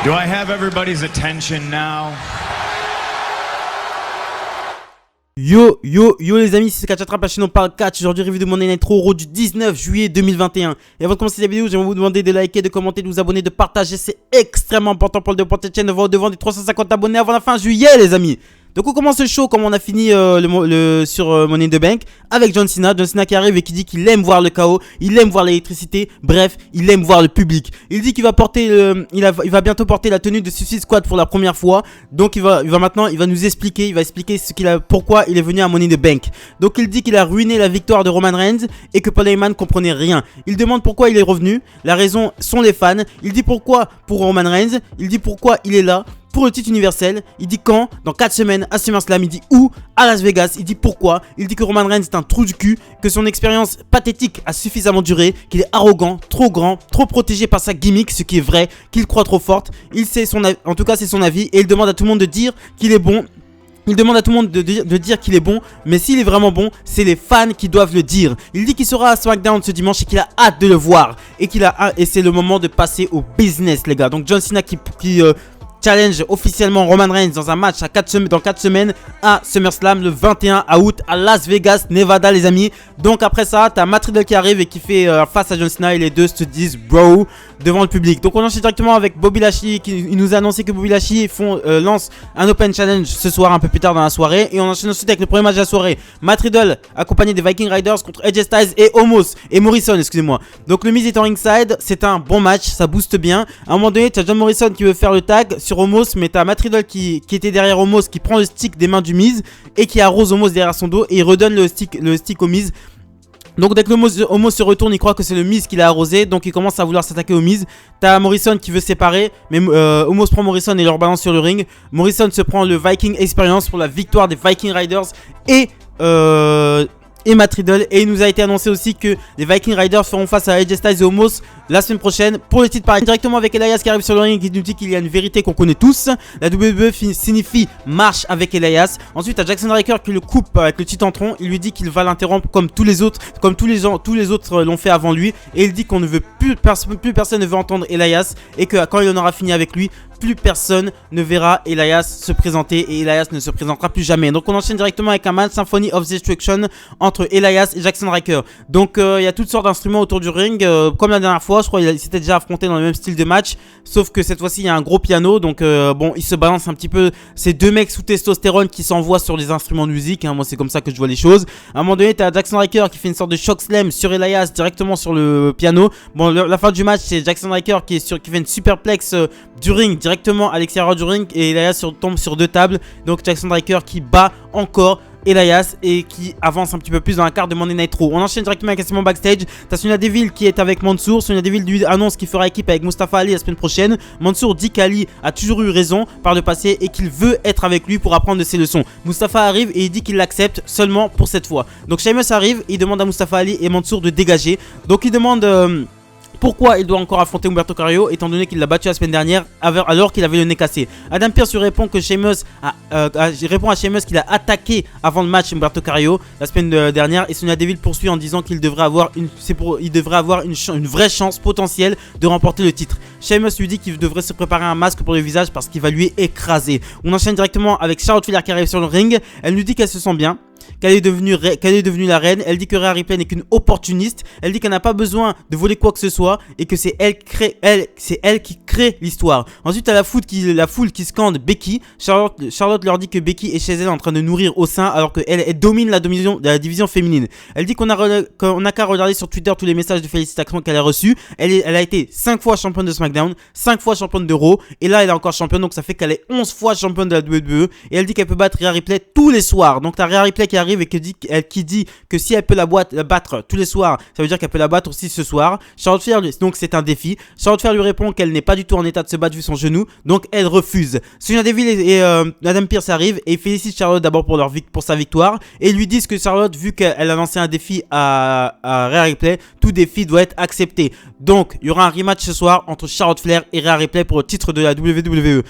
Do I have everybody's attention now? Yo les amis, c'est Catch Attrape, la chaîne on parle catch. Aujourd'hui review de Monday Night Raw du 19 juillet 2021. Et avant de commencer la vidéo, j'aimerais vous demander de liker, de commenter, de vous abonner, de partager. C'est extrêmement important pour le développement de cette chaîne. On va au-devant des 350 abonnés avant la fin juillet les amis. Donc on commence le show comme on a fini sur Money in the Bank avec John Cena. John Cena qui arrive et qui dit qu'il aime voir le chaos, il aime voir l'électricité, bref, il aime voir le public. Il dit qu'il va porter, il va bientôt porter la tenue de Suicide Squad pour la première fois. Donc il va nous expliquer, il va expliquer pourquoi il est venu à Money in the Bank. Donc il dit qu'il a ruiné la victoire de Roman Reigns et que Paul Heyman comprenait rien. Il demande pourquoi il est revenu, la raison sont les fans. Il dit pourquoi pour Roman Reigns, il dit pourquoi il est là. Pour le titre universel, il dit quand, dans 4 semaines à SummerSlam, il dit où, à Las Vegas, il dit pourquoi, il dit que Roman Reigns est un trou du cul, que son expérience pathétique a suffisamment duré, qu'il est arrogant, trop grand, trop protégé par sa gimmick, ce qui est vrai, qu'il croit trop forte, en tout cas c'est son avis, et il demande à tout le monde de dire qu'il est bon. Il demande à tout le monde de dire qu'il est bon, mais s'il est vraiment bon, c'est les fans qui doivent le dire. Il dit qu'il sera à SmackDown ce dimanche et qu'il a hâte de le voir, et c'est le moment de passer au business les gars. Donc John Cena qui challenge officiellement Roman Reigns dans un match dans 4 semaines à SummerSlam le 21 août à Las Vegas, Nevada les amis. Donc après ça, t'as Matt Riddle qui arrive et qui fait face à John Cena et les deux se disent bro devant le public. Donc on enchaîne directement avec Bobby Lashley il nous a annoncé que Bobby Lashley lance un Open Challenge ce soir un peu plus tard dans la soirée. Et on enchaîne ensuite avec le premier match de la soirée. Matt Riddle accompagné des Viking Riders contre AJ Styles et Morrison, excusez-moi. Donc le Miz est en ringside, c'est un bon match, ça booste bien. À un moment donné, t'as John Morrison qui veut faire le tag sur Omos, mais t'as Matt Riddle qui était derrière Omos, qui prend le stick des mains du Miz et qui arrose Omos derrière son dos et il redonne le stick au Miz. Donc dès que Omos se retourne, il croit que c'est le Miz qui l'a arrosé, donc il commence à vouloir s'attaquer au Miz. T'as Morrison qui veut séparer, mais Omos prend Morrison et leur balance sur le ring. Morrison se prend le Viking Experience pour la victoire des Viking Riders et Matt Riddle. Et il nous a été annoncé aussi que les Viking Riders feront face à AJ Styles et Omos la semaine prochaine pour le titre. Pareil directement avec Elias qui arrive sur le ring et qui nous dit qu'il y a une vérité qu'on connaît tous. La WWE signifie marche avec Elias. Ensuite à Jackson Ryker qui le coupe avec le titantron. Il lui dit qu'il va l'interrompre comme tous les autres, tous les autres l'ont fait avant lui. Et il dit qu'on ne veut plus personne ne veut entendre Elias et que quand il en aura fini avec lui, plus personne ne verra Elias se présenter et Elias ne se présentera plus jamais. Donc on enchaîne directement avec un match Symphony of Destruction entre Elias et Jackson Ryker. Donc il y a toutes sortes d'instruments autour du ring comme la dernière fois. Je crois qu'il s'était déjà affronté dans le même style de match, sauf que cette fois-ci il y a un gros piano. Donc bon, il se balance un petit peu ces deux mecs sous testostérone qui s'envoient sur les instruments de musique, hein. Moi c'est comme ça que je vois les choses. À un moment donné t'as Jackson Ryker qui fait une sorte de choc slam sur Elias directement sur le piano. Bon la fin du match c'est Jackson Ryker qui fait une superplex du ring directement à l'extérieur du ring et Elias tombe sur deux tables. Donc Jackson Ryker qui bat encore Elias et qui avance un petit peu plus dans la carte de Monday Night Raw. On enchaîne directement avec un segment backstage. T'as Sonya Deville qui est avec Mansour. Sonya Deville lui annonce qu'il fera équipe avec Mustafa Ali la semaine prochaine. Mansour dit qu'Ali a toujours eu raison par le passé et qu'il veut être avec lui pour apprendre de ses leçons. Mustafa arrive et il dit qu'il l'accepte seulement pour cette fois. Donc Sheamus arrive et il demande à Mustafa Ali et Mansour de dégager. Donc il demande pourquoi il doit encore affronter Humberto Carrillo étant donné qu'il l'a battu la semaine dernière alors qu'il avait le nez cassé. Adam Pearce lui répond que répond à Sheamus qu'il a attaqué avant le match Humberto Carrillo la semaine dernière et Sonya Deville poursuit en disant qu'il devrait avoir une vraie chance potentielle de remporter le titre. Sheamus lui dit qu'il devrait se préparer un masque pour le visage parce qu'il va lui écraser. On enchaîne directement avec Charlotte Flair qui arrive sur le ring. Elle nous dit qu'elle se sent bien, qu'elle est devenue la reine. Elle dit que Rhea Ripley n'est qu'une opportuniste. Elle dit qu'elle n'a pas besoin de voler quoi que ce soit et que c'est elle qui crée l'histoire. Ensuite, à la foule qui scande Becky. Charlotte leur dit que Becky est chez elle en train de nourrir au sein alors qu'elle domine la division féminine. Elle dit qu'on a qu'à regarder sur Twitter tous les messages de félicitations qu'elle a reçus. Elle a été 5 fois championne de SmackDown, 5 fois championne de Raw et là elle est encore championne, donc ça fait qu'elle est 11 fois championne de la WWE et elle dit qu'elle peut battre Rhea Ripley tous les soirs. Donc t'as Rhea Ripley qui arrive et qui dit que si elle peut la battre tous les soirs, ça veut dire qu'elle peut la battre aussi ce soir. Charlotte Flair, donc c'est un défi. Charlotte Flair lui répond qu'elle n'est pas du tout en état de se battre vu son genou, donc elle refuse. Sonya Deville et Adam Pearce arrivent et félicitent Charlotte d'abord pour sa victoire et lui disent que Charlotte, vu qu'elle a lancé un défi à Rhea Ripley, tout défi doit être accepté. Donc il y aura un rematch ce soir entre Charlotte Flair et Rhea Ripley pour le titre de la WWE,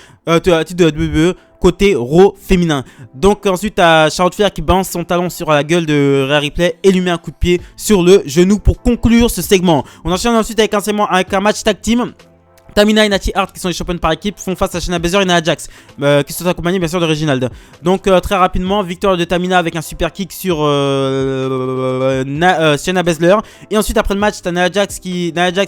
côté Raw féminin. Donc ensuite à Charlotte Flair qui balance son talon sur la gueule de Rhea Ripley et lui met un coup de pied sur le genou pour conclure ce segment. On enchaîne ensuite avec un match tag team. Tamina et Natty Hart, qui sont les championnes par équipe, font face à Shayna Baszler et Nia Jax, qui sont accompagnés bien sûr de Reginald. Donc très rapidement, victoire de Tamina avec un super kick sur Shayna Baszler. Et ensuite après le match, t'as Nia Jax,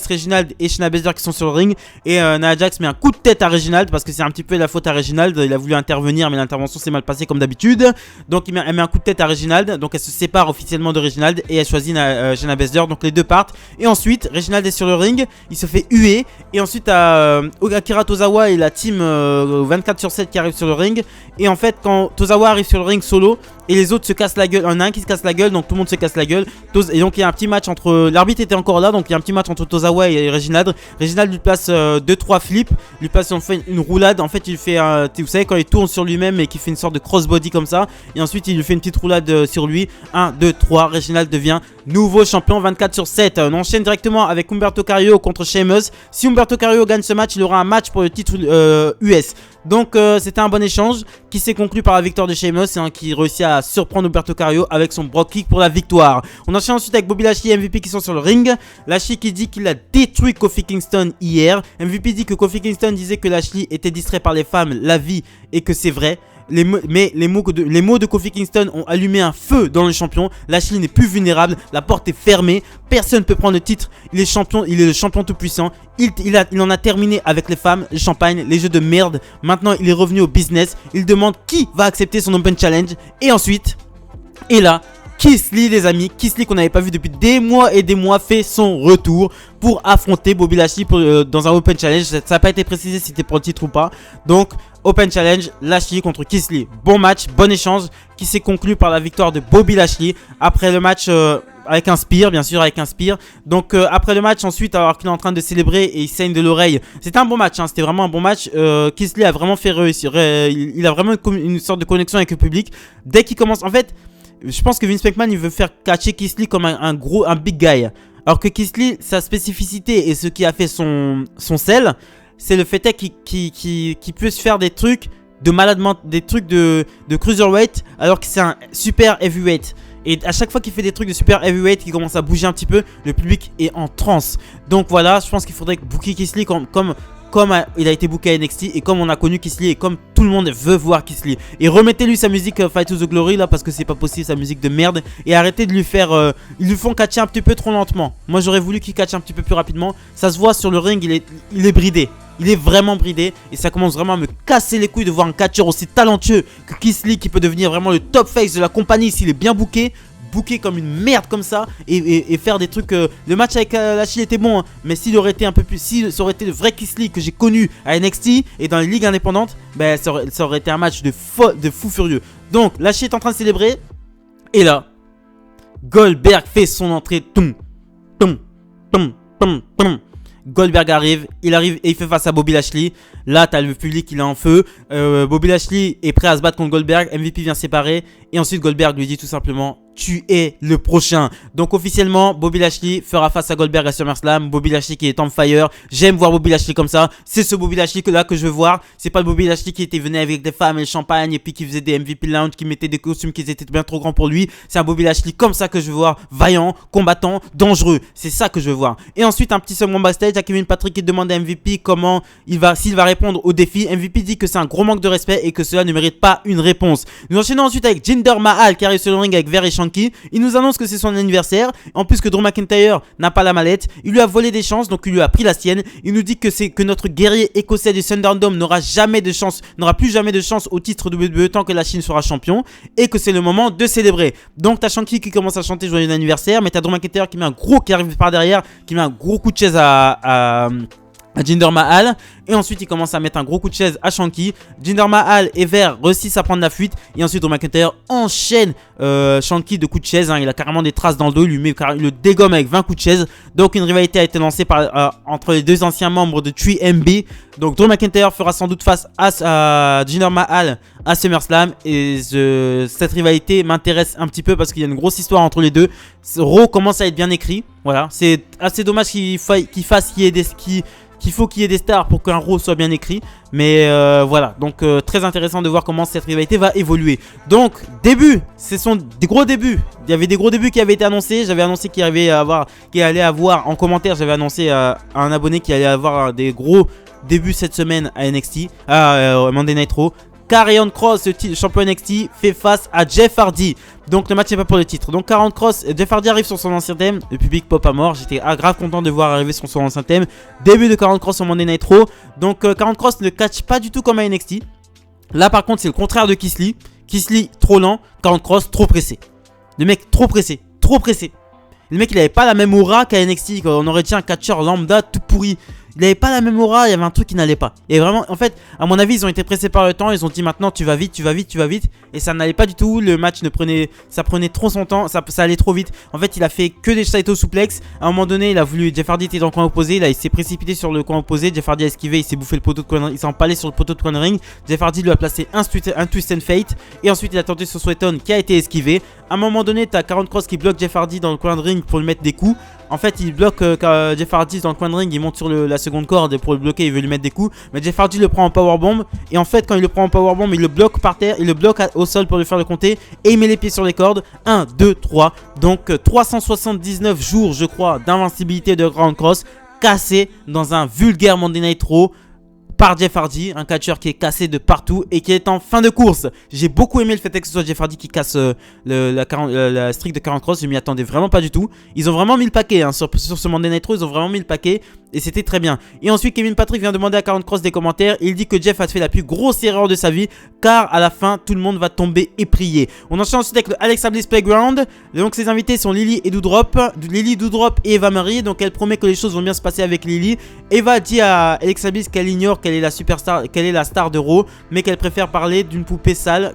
Reginald et Shayna Baszler qui sont sur le ring. Et Nia Jax met un coup de tête à Reginald parce que c'est un petit peu la faute à Reginald. Il a voulu intervenir mais l'intervention s'est mal passée comme d'habitude. Donc elle met un coup de tête à Reginald. Donc elle se sépare officiellement de Reginald et elle choisit Shayna Baszler. Donc les deux partent. Et ensuite Reginald est sur le ring, il se fait huer. Et ensuite Akira Tozawa et la team 24/7 qui arrivent sur le ring. Et en fait quand Tozawa arrive sur le ring solo et les autres se cassent la gueule, il y en a un qui se casse la gueule, donc tout le monde se casse la gueule. Et donc il y a un petit match entre, l'arbitre était encore là, donc il y a un petit match entre Tozawa et Reginald. Reginald lui place 2-3 flips, lui place en fait une roulade. En fait il fait vous savez quand il tourne sur lui-même et qu'il fait une sorte de crossbody comme ça. Et ensuite il lui fait une petite roulade sur lui. 1, 2, 3, Reginald devient nouveau champion 24/7. On enchaîne directement avec Humberto Carrillo contre Sheamus. Si Humberto Carrillo gagne ce match, il aura un match pour le titre US. Donc c'était un bon échange qui s'est conclu par la victoire de Sheamus, qui réussit à surprendre Humberto Carrillo avec son Brock Kick pour la victoire. On enchaîne ensuite avec Bobby Lashley et MVP qui sont sur le ring. Lashley qui dit qu'il a détruit Kofi Kingston hier. MVP dit que Kofi Kingston disait que Lashley était distrait par les femmes, la vie, et que c'est vrai. Mais les mots de Kofi Kingston ont allumé un feu dans le champion. Lashley n'est plus vulnérable, la porte est fermée, personne ne peut prendre le titre. Il est champion, il est le champion tout puissant. Il en a terminé avec les femmes, le champagne, les jeux de merde. Maintenant il est revenu au business. Il demande qui va accepter son Open Challenge. Et ensuite, et là, Keith Lee les amis, Keith Lee qu'on n'avait pas vu depuis des mois et des mois fait son retour pour affronter Bobby Lashley dans un Open Challenge. Ça n'a pas été précisé si c'était pour le titre ou pas. Donc Open Challenge, Lashley contre Keith Lee. Bon match, bon échange qui s'est conclu par la victoire de Bobby Lashley. Après le match avec un spear, bien sûr avec un spear. Donc après le match ensuite, alors qu'il est en train de célébrer et il saigne de l'oreille. C'était un bon match, c'était vraiment un bon match. Keith Lee a vraiment fait réussir, il a vraiment une sorte de connexion avec le public. Dès qu'il commence, en fait, je pense que Vince McMahon il veut faire catcher Keith Lee comme un big guy. Alors que Keith Lee, sa spécificité et ce qui a fait son sel, c'est le fait qu'il puisse faire des trucs de malade, des trucs de cruiserweight alors que c'est un super heavyweight. Et à chaque fois qu'il fait des trucs de super heavyweight qui commence à bouger un petit peu, le public est en transe. Donc voilà, je pense qu'il faudrait booker Keith Lee comme il a été booké à NXT et comme on a connu Keith Lee et comme tout le monde veut voir Keith Lee. Et remettez-lui sa musique Fight to the Glory là parce que c'est pas possible, sa musique de merde. Et arrêtez de lui faire... ils lui font catcher un petit peu trop lentement. Moi j'aurais voulu qu'il catche un petit peu plus rapidement. Ça se voit sur le ring, il est bridé. Il est vraiment bridé et ça commence vraiment à me casser les couilles de voir un catcheur aussi talentueux que Keith Lee qui peut devenir vraiment le top face de la compagnie s'il est bien booké comme une merde comme ça et faire des trucs. Le match avec Lashley était bon, hein, mais s'il aurait été un peu plus, si ça aurait été le vrai Keith Lee que j'ai connu à NXT et dans les ligues indépendantes, ben ça aurait été un match de fou furieux. Donc Lashley est en train de célébrer et là Goldberg fait son entrée. Goldberg arrive, il arrive et il fait face à Bobby Lashley. Là, t'as le public, il est en feu. Bobby Lashley est prêt à se battre contre Goldberg. MVP vient séparer. Et ensuite, Goldberg lui dit tout simplement: tu es le prochain. Donc, officiellement, Bobby Lashley fera face à Goldberg à SummerSlam. Bobby Lashley qui est on fire. J'aime voir Bobby Lashley comme ça. C'est ce Bobby Lashley que je veux voir. C'est pas le Bobby Lashley qui venait avec des femmes et le champagne et puis qui faisait des MVP Lounge, qui mettait des costumes qui étaient bien trop grands pour lui. C'est un Bobby Lashley comme ça que je veux voir. Vaillant, combattant, dangereux. C'est ça que je veux voir. Et ensuite, un petit segment backstage à Kevin Patrick qui demande à MVP s'il va répondre au défi. MVP dit que c'est un gros manque de respect et que cela ne mérite pas une réponse. Nous enchaînons ensuite avec Jinder Mahal qui arrive sur le ring avec Ver et Shanky. Il nous annonce que c'est son anniversaire. En plus que Drew McIntyre n'a pas la mallette, il lui a volé des chances, donc il lui a pris la sienne. Il nous dit que notre guerrier écossais du Thunderdome n'aura plus jamais de chance au titre de WWE tant que la Chine sera champion et que c'est le moment de célébrer. Donc t'as Shanky qui commence à chanter joyeux anniversaire, mais t'as Drew McIntyre qui arrive par derrière, qui met un gros coup de chaise à Jinder Mahal. Et ensuite il commence à mettre un gros coup de chaise à Shanky. Jinder Mahal et Ver réussissent à prendre la fuite. Et ensuite Drew McIntyre enchaîne Shanky de coups de chaise, hein. Il a carrément des traces dans le dos. Il le dégomme avec 20 coups de chaise. Donc une rivalité a été lancée entre les deux anciens membres de 3MB. Donc Drew McIntyre fera sans doute face à Jinder Mahal à SummerSlam. Et cette rivalité m'intéresse un petit peu parce qu'il y a une grosse histoire entre les deux. Raw commence à être bien écrit. Voilà, c'est assez dommage qu'il qu'il faut qu'il y ait des stars pour qu'un Raw soit bien écrit. Mais voilà, donc très intéressant de voir comment cette rivalité va évoluer. Donc début, ce sont des gros débuts. Il y avait des gros débuts qui avaient été annoncés. J'avais annoncé qu'il allait avoir en commentaire, j'avais annoncé à un abonné qu'il allait avoir des gros débuts cette semaine à NXT, à Monday Night Raw. Karrion Kross, le champion NXT, fait face à Jeff Hardy. Donc le match n'est pas pour le titre. Donc Karrion Kross, Jeff Hardy arrive sur son ancien thème. Le public pop à mort. J'étais grave content de voir arriver sur son ancien thème. Début de Karrion Kross sur Monday Night Raw. Donc Karrion Kross ne catch pas du tout comme à NXT. Là par contre c'est le contraire de Keith Lee. Keith Lee trop lent, Karrion Kross trop pressé. Le mec trop pressé, trop pressé. Le mec il avait pas la même aura qu'à NXT. On aurait dit un catcheur lambda tout pourri. Il avait pas la même aura, il y avait un truc qui n'allait pas. Et vraiment, en fait, à mon avis, ils ont été pressés par le temps. Ils ont dit maintenant, tu vas vite, tu vas vite, tu vas vite. Et ça n'allait pas du tout. Le match ça prenait trop son temps, ça allait trop vite. En fait, il a fait que des Saito souplex. À un moment donné, il a voulu. Jeff Hardy était dans le coin opposé. Là, il s'est précipité sur le coin opposé. Jeff Hardy a esquivé, il s'est bouffé le poteau de corner. Il s'est empalé sur le poteau de cornering. Jeff Hardy lui a placé un twist and fate. Et ensuite, il a tenté sur Sweaton qui a été esquivé. À un moment donné, t'as Karrion Kross qui bloque Jeff Hardy dans le coin de ring pour lui mettre des coups. En fait, il bloque Jeff Hardy dans le coin de ring. Il monte sur la seconde corde pour le bloquer. Il veut lui mettre des coups. Mais Jeff Hardy le prend en powerbomb. Et en fait, quand il le prend en powerbomb, il le bloque par terre. Il le bloque au sol pour lui faire le compter. Et il met les pieds sur les cordes. 1, 2, 3. Donc 379 jours, je crois, d'invincibilité de Karrion Kross. Cassé dans un vulgaire Monday Night Raw par Jeff Hardy, un catcheur qui est cassé de partout et qui est en fin de course. J'ai beaucoup aimé le fait que ce soit Jeff Hardy qui casse la streak de Karrion Kross. Je m'y attendais vraiment pas du tout. Ils ont vraiment mis le paquet hein, sur ce Monday Night Raw. Ils ont vraiment mis le paquet et c'était très bien. Et ensuite Kevin Patrick vient demander à Karrion Kross des commentaires. Il dit que Jeff a fait la plus grosse erreur de sa vie car à la fin tout le monde va tomber et prier. On enchaîne ensuite avec le Alexa Bliss Playground. Donc ses invités sont Lily et Doudrop. Lily, Doudrop et Eva Marie. Donc elle promet que les choses vont bien se passer avec Lily. Eva dit à Alexa Bliss qu'elle ignore qu'elle est la superstar, qu'elle est la star de Raw, mais qu'elle préfère parler d'une poupée sale.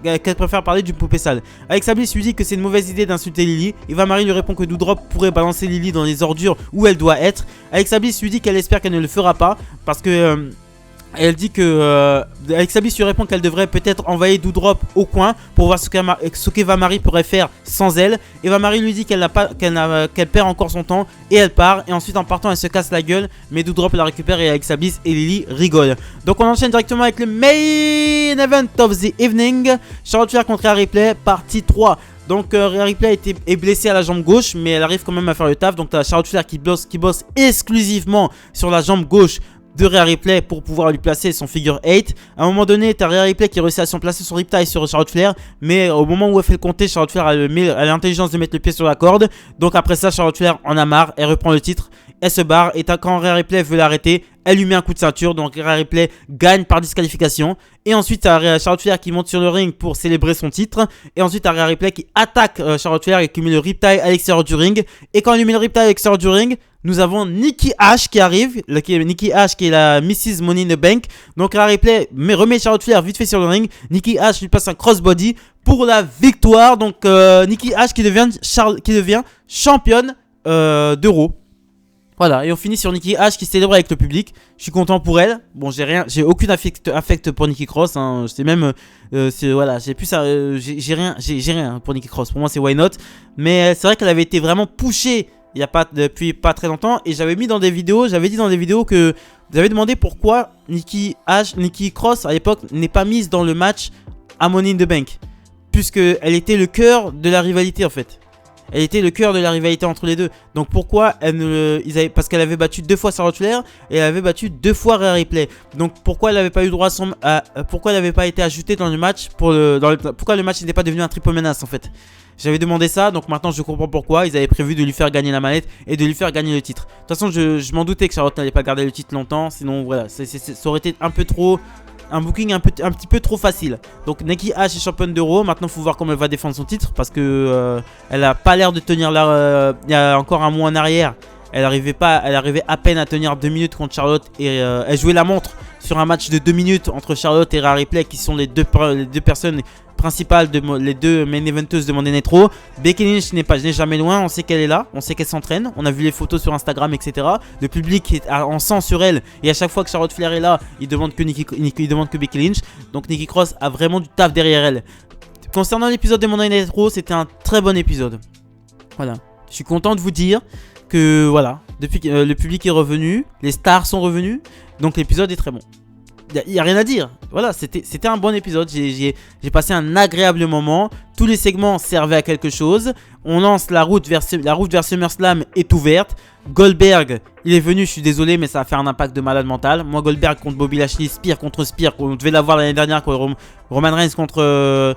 Alexa Bliss lui dit que c'est une mauvaise idée d'insulter Lily. Eva Marie lui répond que Doudrop pourrait balancer Lily dans les ordures où elle doit être. Alexa Bliss lui dit qu'elle espère qu'elle ne le fera pas parce que elle dit que Alexa Bliss lui répond qu'elle devrait peut-être envoyer Doudrop au coin pour voir ce qu'Eva Marie pourrait faire sans elle. Eva Marie lui dit qu'elle perd encore son temps et elle part. Et ensuite en partant elle se casse la gueule, mais Doudrop la récupère et Alexa Bliss et Lily rigolent. Donc on enchaîne directement avec le main event of the evening. Charlotte Flair contre Rhea Ripley, partie 3. Donc Rhea Ripley est blessée à la jambe gauche, mais elle arrive quand même à faire le taf. Donc tu as Charlotte Flair qui bosse exclusivement sur la jambe gauche de Rhea Ripley pour pouvoir lui placer son figure 8. À un moment donné, t'as Rhea Ripley qui réussit à placer son riptide sur Charlotte Flair, mais au moment où elle fait le compter, Charlotte Flair a l'intelligence de mettre le pied sur la corde. Donc après ça, Charlotte Flair en a marre, elle reprend le titre, elle se barre et quand Rhea Ripley veut l'arrêter, elle lui met un coup de ceinture. Donc Rhea Ripley gagne par disqualification. Et ensuite t'as Charlotte Flair qui monte sur le ring pour célébrer son titre. Et ensuite t'as Rhea Ripley qui attaque Charlotte Flair et qui met le riptide à l'extérieur du ring. Et quand elle lui met le riptide à l'extérieur du ring, nous avons Nikki Ash qui arrive. Nikki Ash qui est la Mrs. Money in the Bank. Donc Rhea Ripley remet Charlotte Flair vite fait sur le ring. Nikki Ash lui passe un crossbody pour la victoire. Donc Nikki Ash qui devient championne d'Euro. Voilà, et on finit sur Nikki Ash qui célèbre avec le public. Je suis content pour elle. Bon, j'ai aucun affect pour Nikki Cross. Hein. C'est même, voilà, j'ai plus ça, j'ai rien pour Nikki Cross. Pour moi, c'est why not. Mais c'est vrai qu'elle avait été vraiment pushée depuis pas très longtemps. Et j'avais dit dans des vidéos que vous avez demandé pourquoi Nikki Cross à l'époque n'est pas mise dans le match à Money in the Bank, puisque elle était le cœur de la rivalité en fait. Elle était le cœur de la rivalité entre les deux. Donc pourquoi parce qu'elle avait battu 2 fois Charlotte Flair et elle avait battu 2 fois Rhea Ripley. Donc pourquoi elle n'avait pas eu droit pourquoi elle n'avait pas été ajoutée dans le match pourquoi le match n'était pas devenu un triple menace en fait. J'avais demandé ça, donc maintenant je comprends pourquoi. Ils avaient prévu de lui faire gagner la manette et de lui faire gagner le titre. De toute façon, je m'en doutais que Charlotte n'allait pas garder le titre longtemps. Sinon, voilà, ça aurait été un peu trop... Un booking un petit peu trop facile. Donc Nikki Ash est championne d'Euro. Maintenant il faut voir comment elle va défendre son titre, parce que elle a pas l'air de tenir là. Il y a encore un mois en arrière, elle arrivait à peine à tenir 2 minutes contre Charlotte. Et elle jouait la montre sur un match de 2 minutes entre Charlotte et Rhea Ripley, qui sont les deux personnes principales, les deux main eventeuses de Monday Night Raw. Becky Lynch n'est jamais loin, on sait qu'elle est là, on sait qu'elle s'entraîne, on a vu les photos sur Instagram, etc. Le public est en sang sur elle, et à chaque fois que Charlotte Flair est là, il demande que Becky Lynch. Donc Nikki Cross a vraiment du taf derrière elle. Concernant l'épisode de Monday Night Raw, c'était un très bon épisode. Voilà, je suis content de vous dire que voilà, depuis que le public est revenu, les stars sont revenus, donc l'épisode est très bon. Il n'y a rien à dire. Voilà, c'était un bon épisode. J'ai passé un agréable moment. Tous les segments servaient à quelque chose. On lance la route vers SummerSlam est ouverte. Goldberg, il est venu, je suis désolé, mais ça va faire un impact de malade mental. Moi, Goldberg contre Bobby Lashley, Spear contre Spear. On devait l'avoir l'année dernière, Roman Reigns contre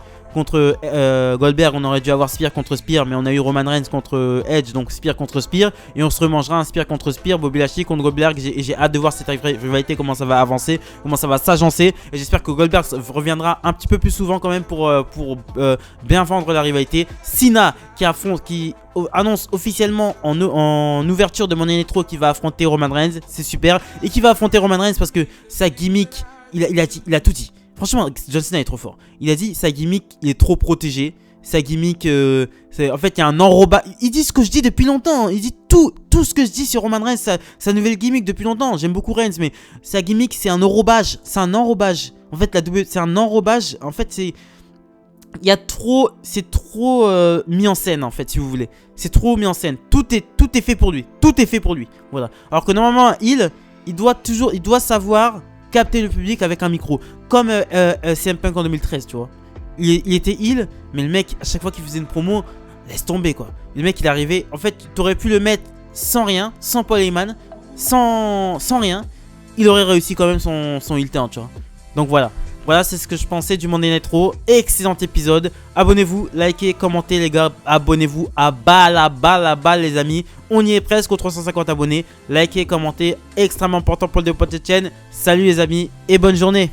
Goldberg, on aurait dû avoir Spear contre Spear, mais on a eu Roman Reigns contre Edge, donc Spear contre Spear, et on se remangera un Spear contre Spear, Bobby Lashley contre Goldberg. J'ai hâte de voir cette rivalité, comment ça va avancer, comment ça va s'agencer, et j'espère que Goldberg reviendra un petit peu plus souvent quand même pour bien vendre la rivalité. Cena qui annonce officiellement en ouverture de Monday Night Raw qu'il va affronter Roman Reigns, c'est super, et qui va affronter Roman Reigns parce que sa gimmick, il a tout dit. Franchement, John Cena est trop fort. Il a dit sa gimmick, il est trop protégé. Sa gimmick, en fait, il y a un enrobage. Il dit ce que je dis depuis longtemps. Il dit tout ce que je dis sur Roman Reigns, sa nouvelle gimmick depuis longtemps. J'aime beaucoup Reigns, mais sa gimmick, c'est un enrobage. C'est un enrobage. En fait, c'est un enrobage. En fait, c'est trop mis en scène, en fait, si vous voulez. C'est trop mis en scène. Tout est fait pour lui. Tout est fait pour lui. Voilà. Alors que normalement, il doit savoir capter le public avec un micro, comme CM Punk en 2013, tu vois. Il était heel, mais le mec, à chaque fois qu'il faisait une promo, laisse tomber, quoi. Le mec, il arrivait, en fait, tu aurais pu le mettre sans rien, sans Paul Heyman, sans rien, il aurait réussi quand même son heel turn, tu vois. Donc voilà. Voilà, c'est ce que je pensais du Monday Night Raw. Excellent épisode. Abonnez-vous, likez, commentez les gars. Abonnez-vous à balle les amis. On y est presque aux 350 abonnés. Likez, commentez. Extrêmement important pour le développement de cette chaîne. Salut les amis et bonne journée.